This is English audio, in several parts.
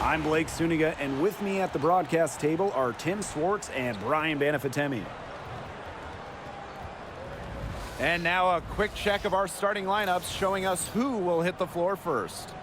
I'm Blake Suniga, and with me at the broadcast table are Tim Swartz and Brian Banafitemi. And now a quick check of our starting lineups showing us who will hit the floor first.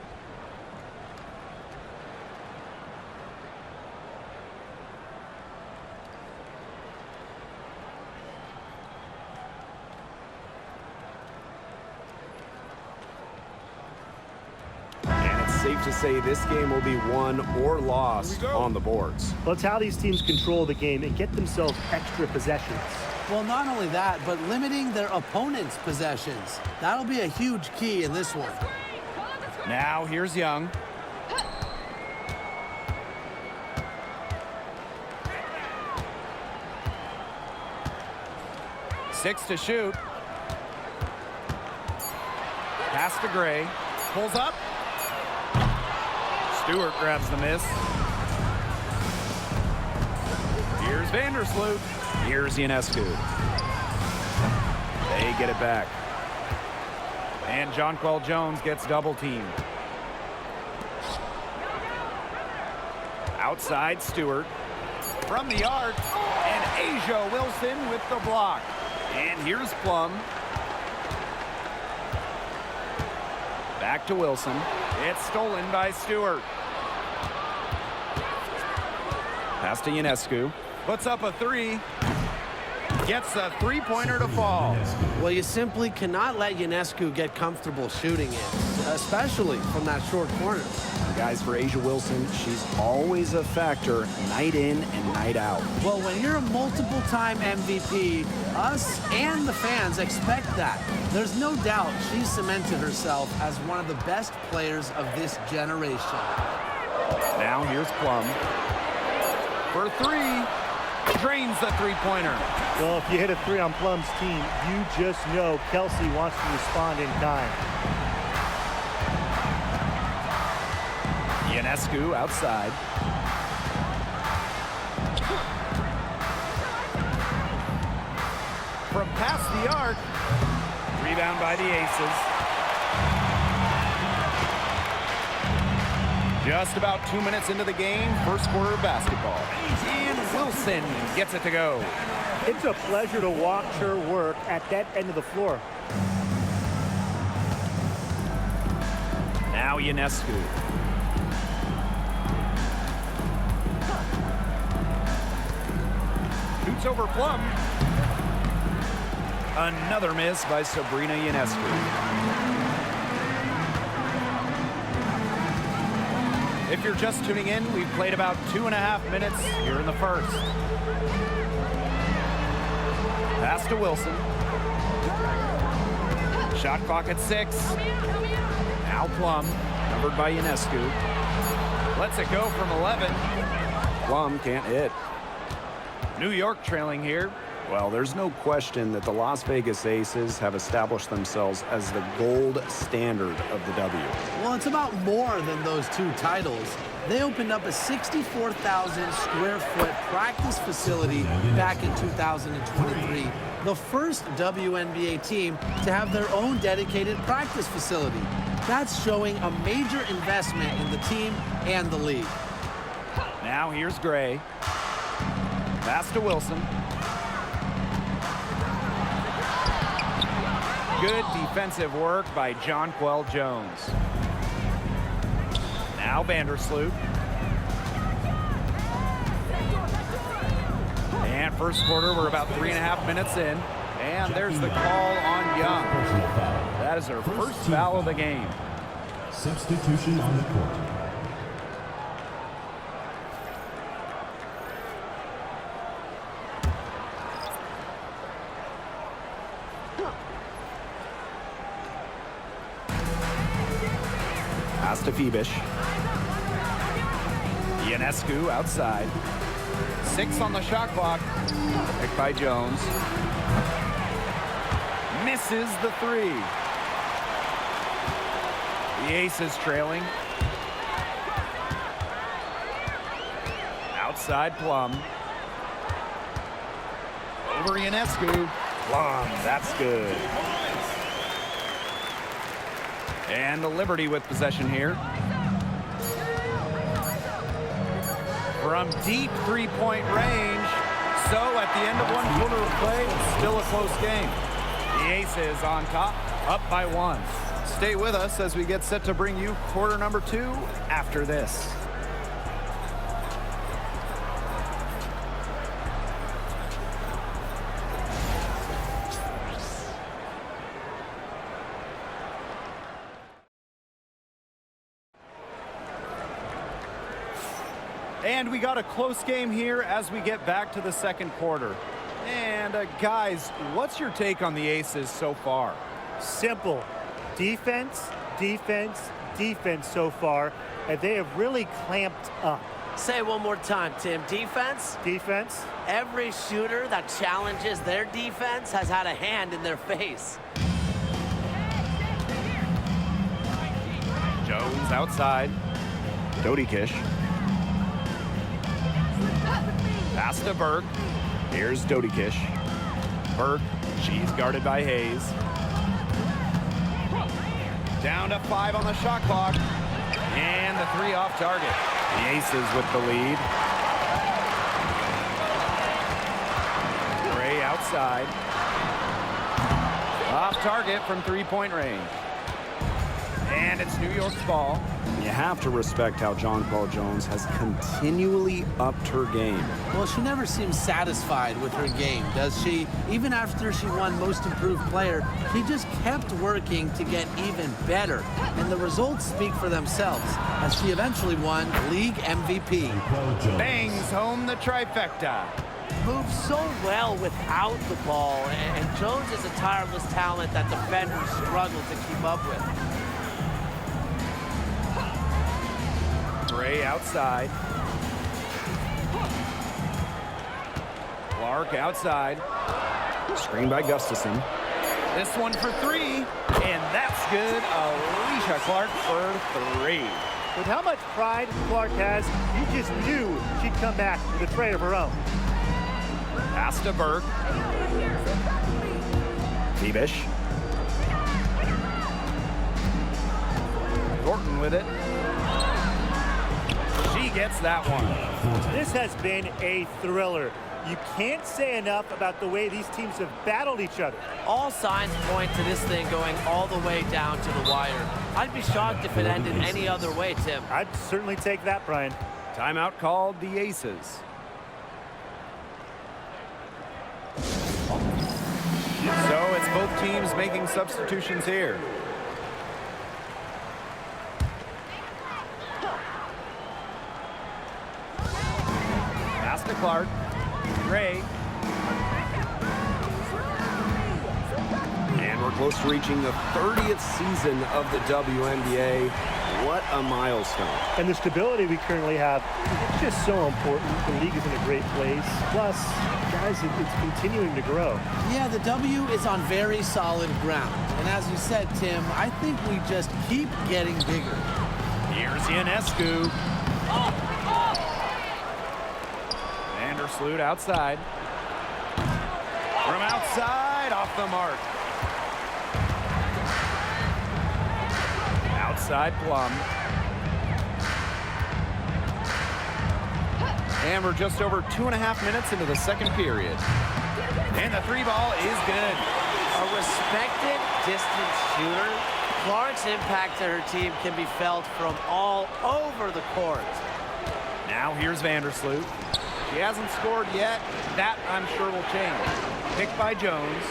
Safe to say this game will be won or lost on the boards. Well, it's how these teams control the game and get themselves extra possessions. Well, not only that, but limiting their opponent's possessions. That'll be a huge key in this one. Now here's Young. Six to shoot. Pass to Gray. Pulls up. Stewart grabs the miss. Here's Vandersloot. Here's Ionescu. They get it back. And Jonquel Jones gets double teamed. Outside Stewart. From the arc. And Asia Wilson with the block. And here's Plum. Back to Wilson. It's stolen by Stewart. Pass to Ionescu. Puts up a three. Gets a three-pointer to fall. Well, you simply cannot let Ionescu get comfortable shooting it, especially from that short corner. Guys, for Asia Wilson, she's always a factor night in and night out. Well, when you're a multiple-time MVP, us and the fans expect that. There's no doubt she's cemented herself as one of the best players of this generation. Now here's Plum. For three. Drains the three-pointer. Well, if you hit a three on Plum's team, you just know Kelsey wants to respond in time. Ionescu outside. From past the arc. Rebound by the Aces. Just about 2 minutes into the game, first quarter basketball. And Wilson gets it to go. It's a pleasure to watch her work at that end of the floor. Now Ionescu. Shoots over Plum. Another miss by Sabrina Ionescu. If you're just tuning in, we've played about 2.5 minutes here in the first. Pass to Wilson. Shot clock at 6. Now Plum, numbered by Ionescu. Lets it go from 11. Plum can't hit. New York trailing here. Well, there's no question that the Las Vegas Aces have established themselves as the gold standard of the W. Well, it's about more than those two titles. They opened up a 64,000 square foot practice facility back in 2023. The first WNBA team to have their own dedicated practice facility. That's showing a major investment in the team and the league. Now here's Gray. Pass to Wilson. Good defensive work by Jonquel Jones. Now Vandersloot. And first quarter, we're about 3.5 minutes in. And there's the call on Young. That is her first foul of the game. Substitution on the court. Pass to Phoebish. Ionescu outside. 6 on the shot clock. Picked by Jones. Misses the three. The Aces trailing. Outside Plum. Over Ionescu. Plum, that's good. And the Liberty with possession here. from deep three-point range. So at the end of one quarter of play, still a close game. The Aces on top, up by 1. Stay with us as we get set to bring you quarter number 2 after this. And we got a close game here as we get back to the second quarter. And guys, what's your take on the Aces so far? Simple. Defense, defense, defense so far, and they have really clamped up. Say it one more time, Tim. Defense? Defense. Every shooter that challenges their defense has had a hand in their face. Jones outside. Dodi Kish. Pass to Burke. Here's Dodi Kish. Burke, she's guarded by Hayes. Down to 5 on the shot clock. And the 3 off target. The Aces with the lead. Gray outside. Off target from three-point range. And it's New York's ball. You have to respect how Jonquel Jones has continually upped her game. Well, she never seems satisfied with her game, does she? Even after she won Most Improved Player, she just kept working to get even better. And the results speak for themselves, as she eventually won League MVP. Bangs home the trifecta. Moves so well without the ball, and Jones is a tireless talent that defenders struggle to keep up with. Gray outside. Clark outside. Screen by Gustafson. This one for 3, and that's good. Alicia Clark for 3. With how much pride Clark has, you just knew she'd come back with a tray of her own. Pass to Burke. Bebish. Thornton with it. She gets that one. This has been a thriller. You can't say enough about the way these teams have battled each other. All signs point to this thing going all the way down to the wire. I'd be shocked if it ended any other way, Tim. I'd certainly take that, Brian. Timeout called the Aces. So it's both teams making substitutions here. Pass to Clark. Gray. And we're close to reaching the 30th season of the WNBA. What a milestone. And the stability we currently have, it's just so important. The league is in a great place. Plus, guys, it's continuing to grow. Yeah, the W is on very solid ground. And as you said, Tim, I think we just keep getting bigger. Here's Ionescu. Vandersloot outside. From outside, off the mark. Outside Plum. And we're just over 2.5 minutes into the second period. And the 3 ball is good. A respected distance shooter, Clark's impact to her team can be felt from all over the court. Now here's Vandersloot. She hasn't scored yet. That, I'm sure, will change. Picked by Jones.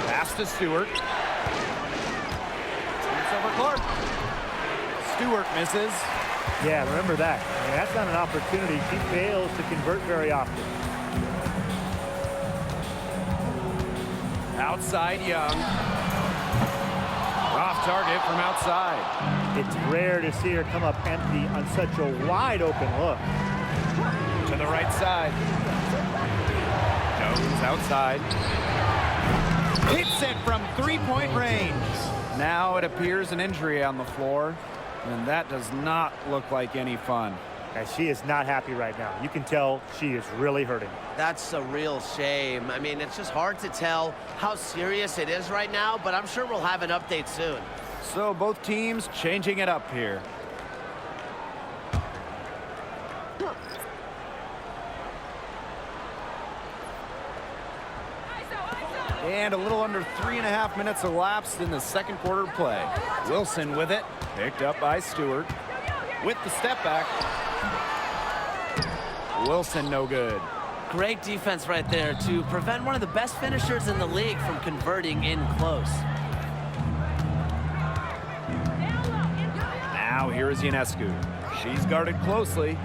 Pass to Stewart. It's over Clark. Stewart misses. Yeah, remember that. I mean, that's not an opportunity. She fails to convert very often. Outside Young. Off target from outside. It's rare to see her come up empty on such a wide open look. To the right side. Jones outside. Hits it from three-point range. Now it appears an injury on the floor, and that does not look like any fun. And she is not happy right now. You can tell she is really hurting. That's a real shame. I mean, it's just hard to tell how serious it is right now, but I'm sure we'll have an update soon. So both teams changing it up here. And a little under 3.5 minutes elapsed in the second quarter of play. Wilson with it, picked up by Stewart. With the step back. Wilson no good. Great defense right there to prevent one of the best finishers in the league from converting in close. Now here is Ionescu. She's guarded closely.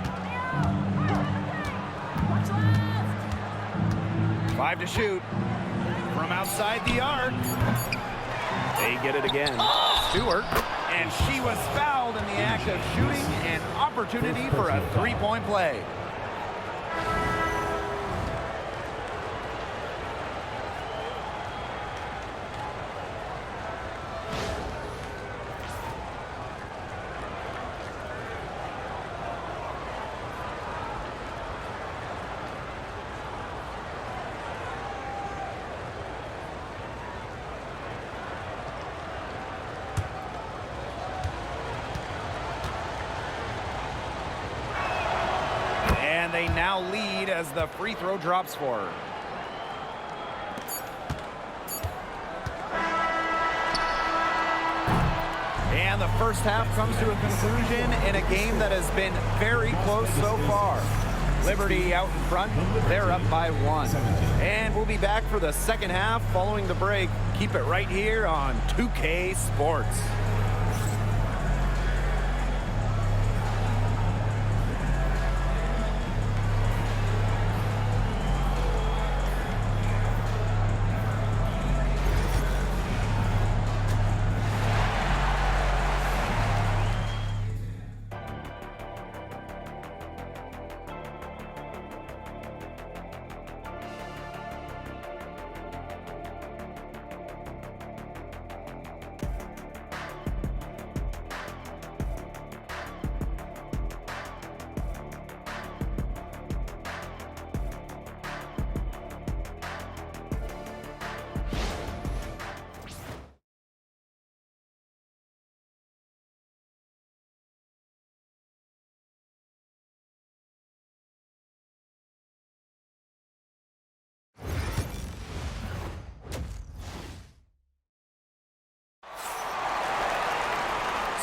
5 to shoot. From outside the arc. They get it again. Stewart. And she was fouled in the act of shooting. An opportunity for a three-point play. And they now lead as the free throw drops for her. And the first half comes to a conclusion in a game that has been very close so far. Liberty out in front. They're up by 1. And we'll be back for the second half following the break. Keep it right here on 2K Sports.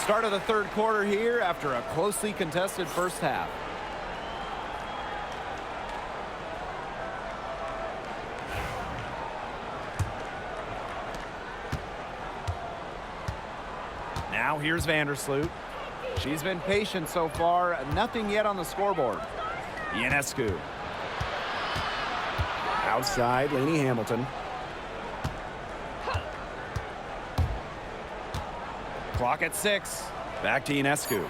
Start of the third quarter here after a closely contested first half. Now here's Vandersloot. She's been patient so far. Nothing yet on the scoreboard. Ionescu. Outside, Lainey Hamilton. Clock at 6. Back to Ionescu.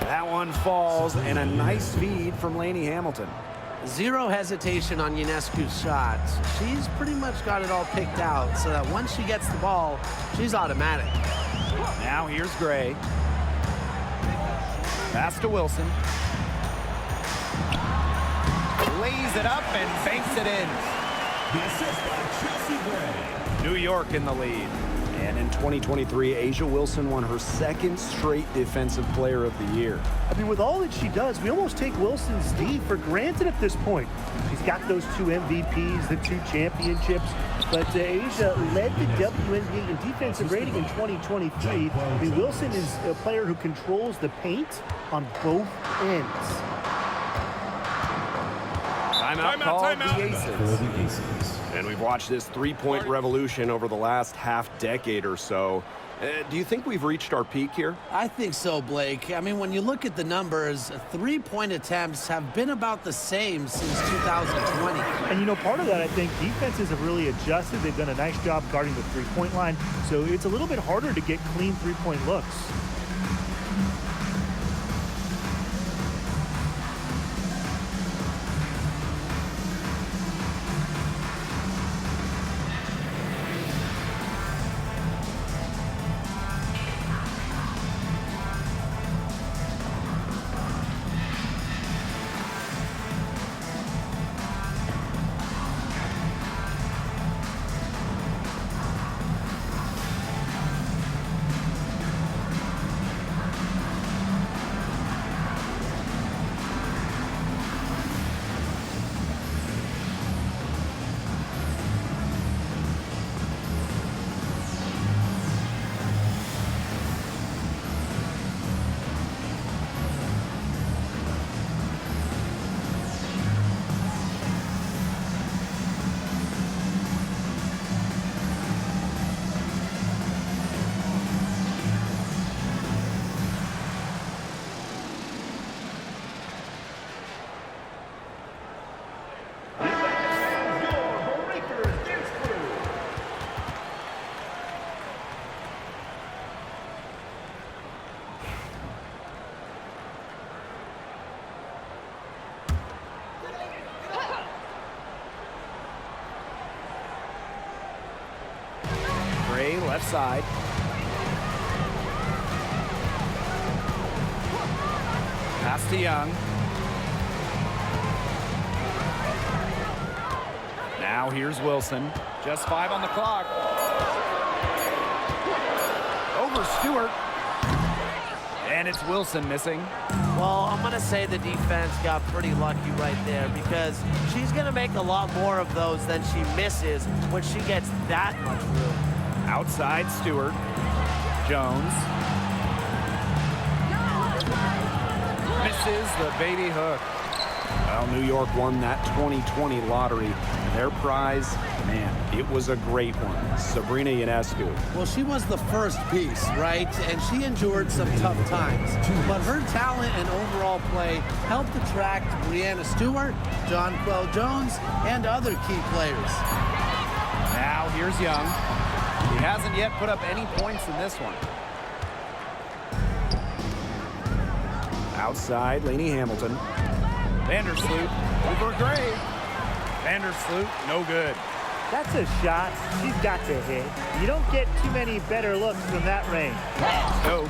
That one falls, and a nice feed from Lainey Hamilton. Zero hesitation on Ionescu's shots. She's pretty much got it all picked out so that once she gets the ball, she's automatic. Now here's Gray. Pass to Wilson. Lays it up and banks it in. The assist by Chelsea Gray. New York in the lead. And in 2023, A'ja Wilson won her second straight Defensive Player of the Year. I mean, with all that she does, we almost take Wilson's D for granted at this point. She's got those 2 MVPs, the 2 championships, but A'ja led the WNBA in defensive rating in 2023. I mean, Wilson is a player who controls the paint on both ends. Timeout called the Aces. And we've watched this three-point revolution over the last half-decade or so. Do you think we've reached our peak here? I think so, Blake. I mean, when you look at the numbers, 3-point attempts have been about the same since 2020. And, you know, part of that, I think, defenses have really adjusted. They've done a nice job guarding the three-point line, so it's a little bit harder to get clean three-point looks. Gray, left side. Pass to Young. Now here's Wilson. Just 5 on the clock. Over Stewart. And it's Wilson missing. Well, I'm going to say the defense got pretty lucky right there because she's going to make a lot more of those than she misses when she gets that much room. Outside Stewart. Jones. Misses the baby hook. Well, New York won that 2020 lottery. Their prize, man, it was a great one. Sabrina Ionescu. Well, she was the first piece, right? And she endured some tough times. But her talent and overall play helped attract Breanna Stewart, Jonquel Jones, and other key players. Now here's Young. He hasn't yet put up any points in this one. Outside, Lainey Hamilton. Vandersloot over Gray. Vandersloot, no good. That's a shot she's got to hit. You don't get too many better looks from that range. Stokes.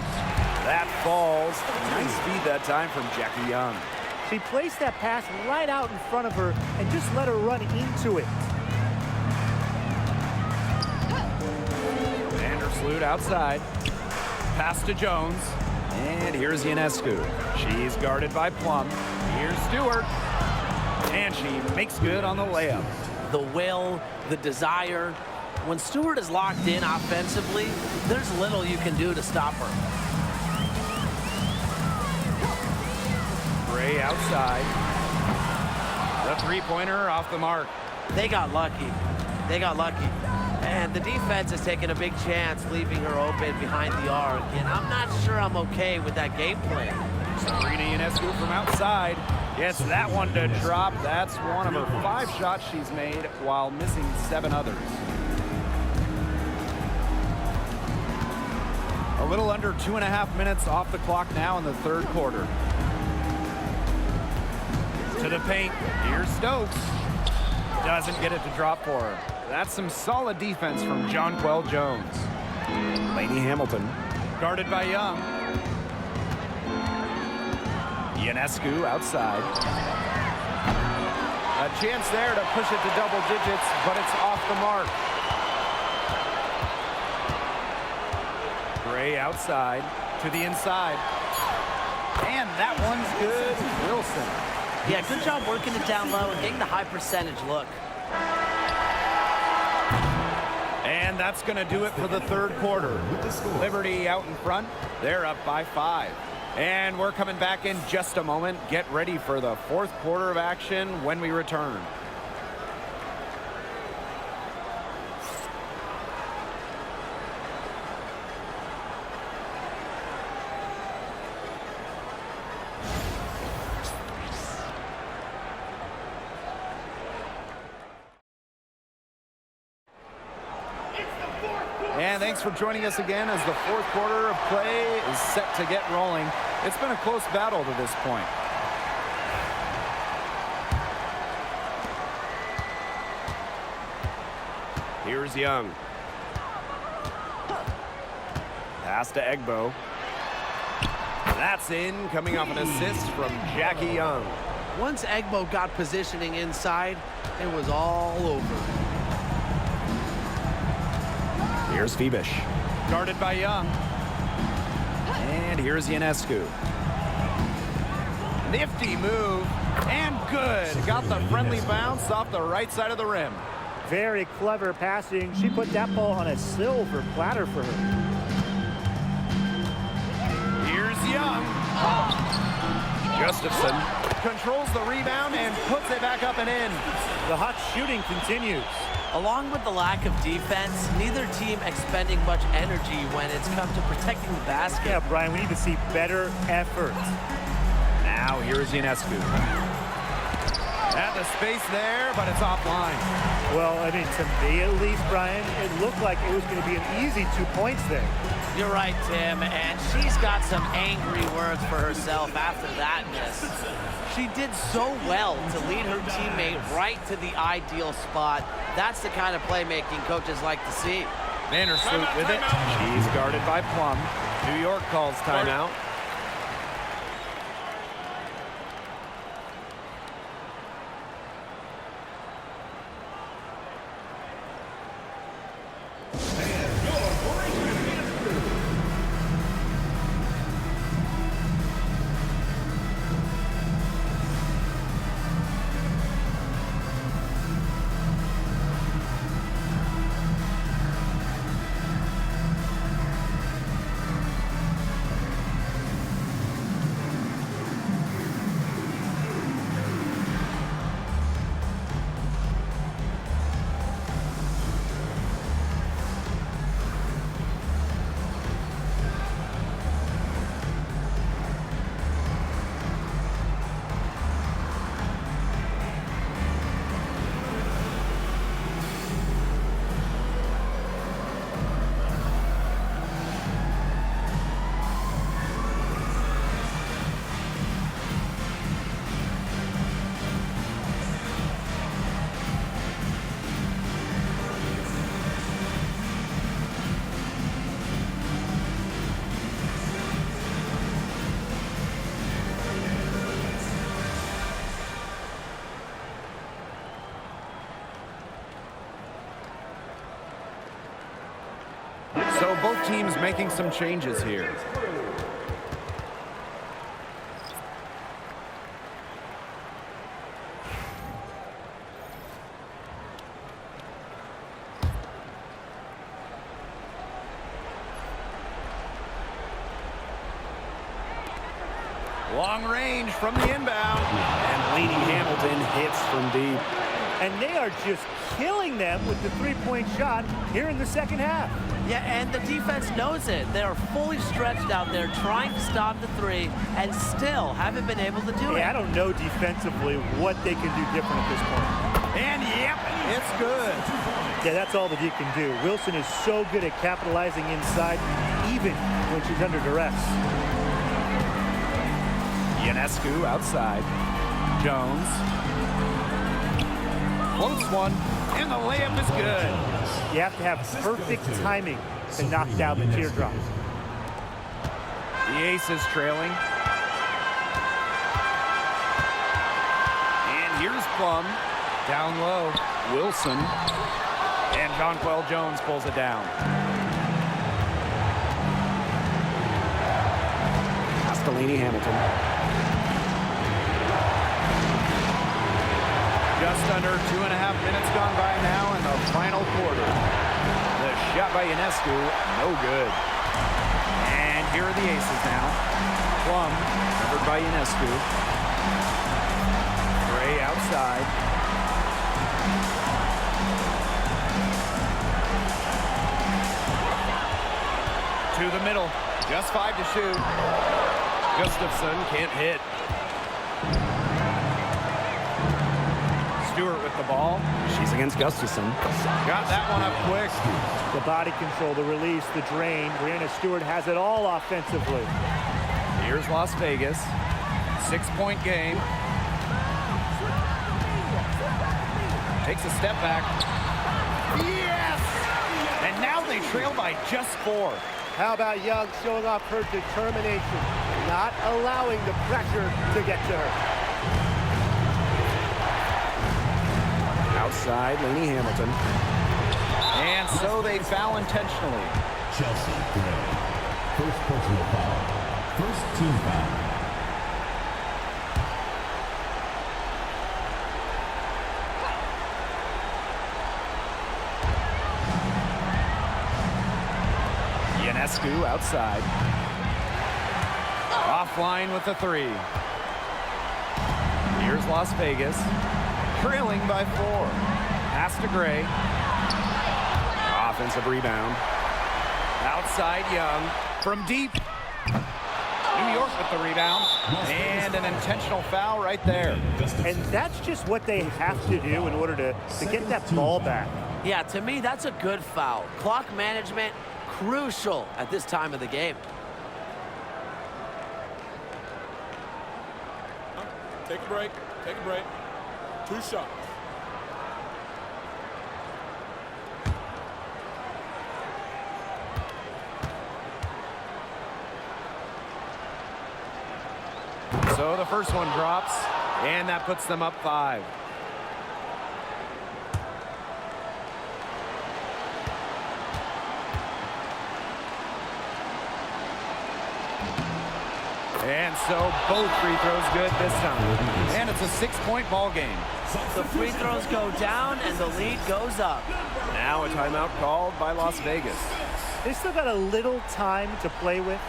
That falls. Nice speed that time from Jackie Young. She placed that pass right out in front of her and just let her run into it. Vandersloot outside. Pass to Jones. And here's Ionescu. She's guarded by Plum. Here's Stewart. And she makes good on the layup. The will, the desire. When Stewart is locked in offensively, there's little you can do to stop her. Gray outside. The three-pointer off the mark. They got lucky. They got lucky. And the defense has taken a big chance leaving her open behind the arc. And I'm not sure I'm okay with that game plan. Sabrina Ionescu from outside gets that one to drop. That's one of her 5 shots she's made while missing 7 others. A little under 2.5 minutes off the clock now in the third quarter. To the paint. Here's Stokes. Doesn't get it to drop for her. That's some solid defense from Jonquel Jones. Lainey Hamilton. Guarded by Young. Ionescu outside. A chance there to push it to double digits, but it's off the mark. Gray outside to the inside. And that one's good. Wilson. Yeah, good job working it down low and getting the high percentage look. And that's going to do it for the third quarter. Liberty out in front. They're up by 5. And we're coming back in just a moment. Get ready for the fourth quarter of action when we return. And thanks for joining us again as the fourth quarter of play is set to get rolling. It's been a close battle to this point. Here's Young. Pass to Egbo. That's in, coming off an assist from Jackie Young. Once Egbo got positioning inside, it was all over. Here's Phoebish. Guarded by Young. And here's Ionescu. Nifty move. And good. Got the friendly bounce off the right side of the rim. Very clever passing. She put that ball on a silver platter for her. Here's Young. Gustafson. Controls the rebound and puts it back up and in. The hot shooting continues. Along with the lack of defense, neither team expending much energy when it's come to protecting the basket. Yeah, Brian, we need to see better effort. Now here's Ionescu. At the space there, but it's offline. Well, I mean, to me at least, Brian, it looked like it was going to be an easy 2 points there. You're right, Tim, and she's got some angry words for herself after that miss. She did so well to lead her teammate right to the ideal spot. That's the kind of playmaking coaches like to see. Vandersloot with it. She's guarded by Plum. New York calls timeout. So both teams making some changes here. Long range from the inbound. And Lainey Hamilton hits from deep. And they are just killing them with the three-point shot here in the second half. Yeah, and the defense knows it. They're fully stretched out there trying to stop the three and still haven't been able to do it. Yeah, I don't know defensively what they can do different at this point. And yep, it's good. Yeah, that's all that he can do. Wilson is so good at capitalizing inside, even when she's under duress. Ionescu outside. Jones. Floats one, and the layup is good. You have to have perfect timing to knock down the teardrop. The Aces trailing. And here's Plum. Down low. Wilson. And Jonquel Jones pulls it down. That's to Lainey Hamilton. Just under 2.5 minutes gone by now in the final quarter. The shot by Ionescu, no good. And here are the Aces now. Plum, covered by Ionescu. Gray outside. To the middle, just 5 to shoot. Gustafson can't hit. Stewart with the ball. She's against Gustafson. Got that one up quick. The body control, the release, the drain. Brianna Stewart has it all offensively. Here's Las Vegas. 6-point game. Takes a step back. Yes! And now they trail by just 4. How about Young showing off her determination, not allowing the pressure to get to her. Outside, Lainey Hamilton. And so they foul intentionally. Chelsea Gray. First personal foul. First team foul. Ionescu outside. Offline with the 3. Here's Las Vegas. Trailing by 4. Pass to Gray. Offensive rebound. Outside Young. From deep. New York with the rebound. And an intentional foul right there. And that's just what they have to do in order to get that ball back. Yeah, to me, that's a good foul. Clock management, crucial at this time of the game. Take a break. Take a break. 2 shots. So the first one drops, and that puts them up 5. And so both free throws good this time. And it's a 6-point ball game. The free throws go down and the lead goes up. Now a timeout called by Las Vegas. They still got a little time to play with,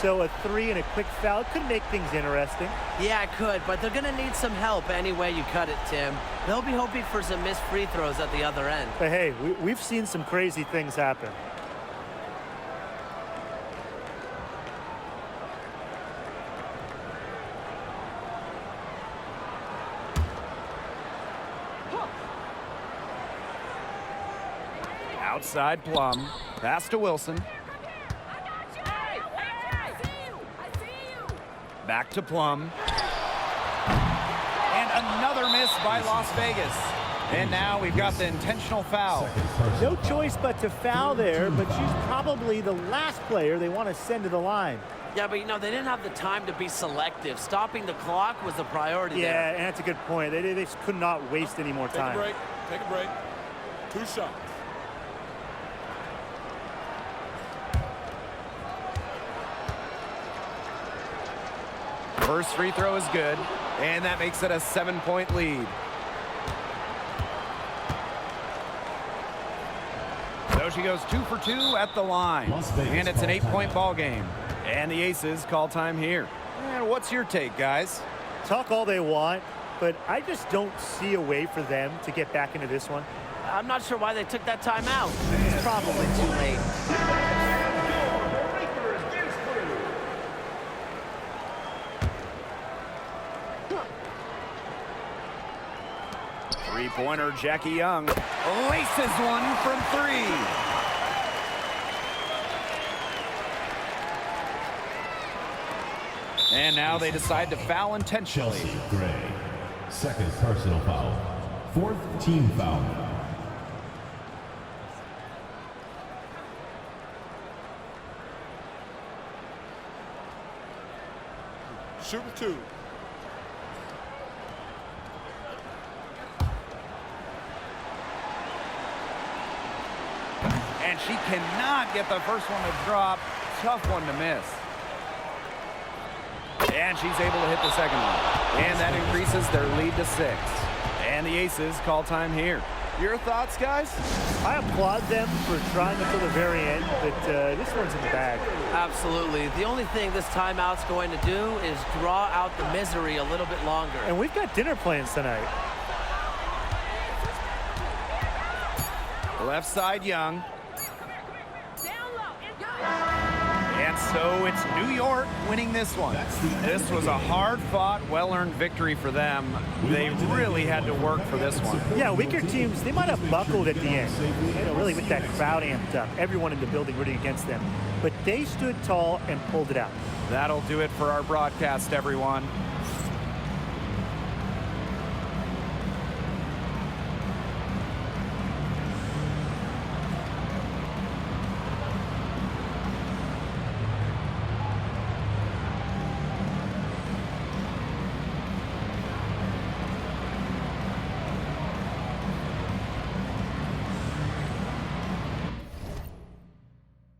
so a 3 and a quick foul could make things interesting. Yeah, it could, but they're going to need some help any way you cut it, Tim. They'll be hoping for some missed free throws at the other end. But hey, we've seen some crazy things happen. Outside Plum. Pass to Wilson. Back to Plum. And another miss by Las Vegas. And now we've got the intentional foul. No choice but to foul there, but she's probably the last player they want to send to the line. Yeah, but you know, they didn't have the time to be selective. Stopping the clock was the priority there. Yeah, and that's a good point. They just could not waste any more time. Take a break. Take a break. 2 shots. First free throw is good, and that makes it a 7-point lead. So she goes 2 for 2 at the line, and it's an 8-point ball game. And the Aces call time here. And what's your take, guys? Talk all they want, but I just don't see a way for them to get back into this one. I'm not sure why they took that timeout. It's probably too late. 3-pointer, Jackie Young laces one from 3. And now they decide to foul intentionally. Chelsea Gray, 2nd personal foul, 4th team foul. Shooting 2. And she cannot get the first one to drop. Tough one to miss. And she's able to hit the second one. And that increases their lead to 6. And the Aces call time here. Your thoughts, guys? I applaud them for trying until the very end, but this one's in the bag. Absolutely. The only thing this timeout's going to do is draw out the misery a little bit longer. And we've got dinner plans tonight. Left side, Young. And so it's New York winning this one. This was a hard-fought, well-earned victory for them. They really had to work for this one. Yeah, weaker teams, they might have buckled at the end. You know, really with that crowd amped up, everyone in the building rooting against them. But they stood tall and pulled it out. That'll do it for our broadcast, everyone.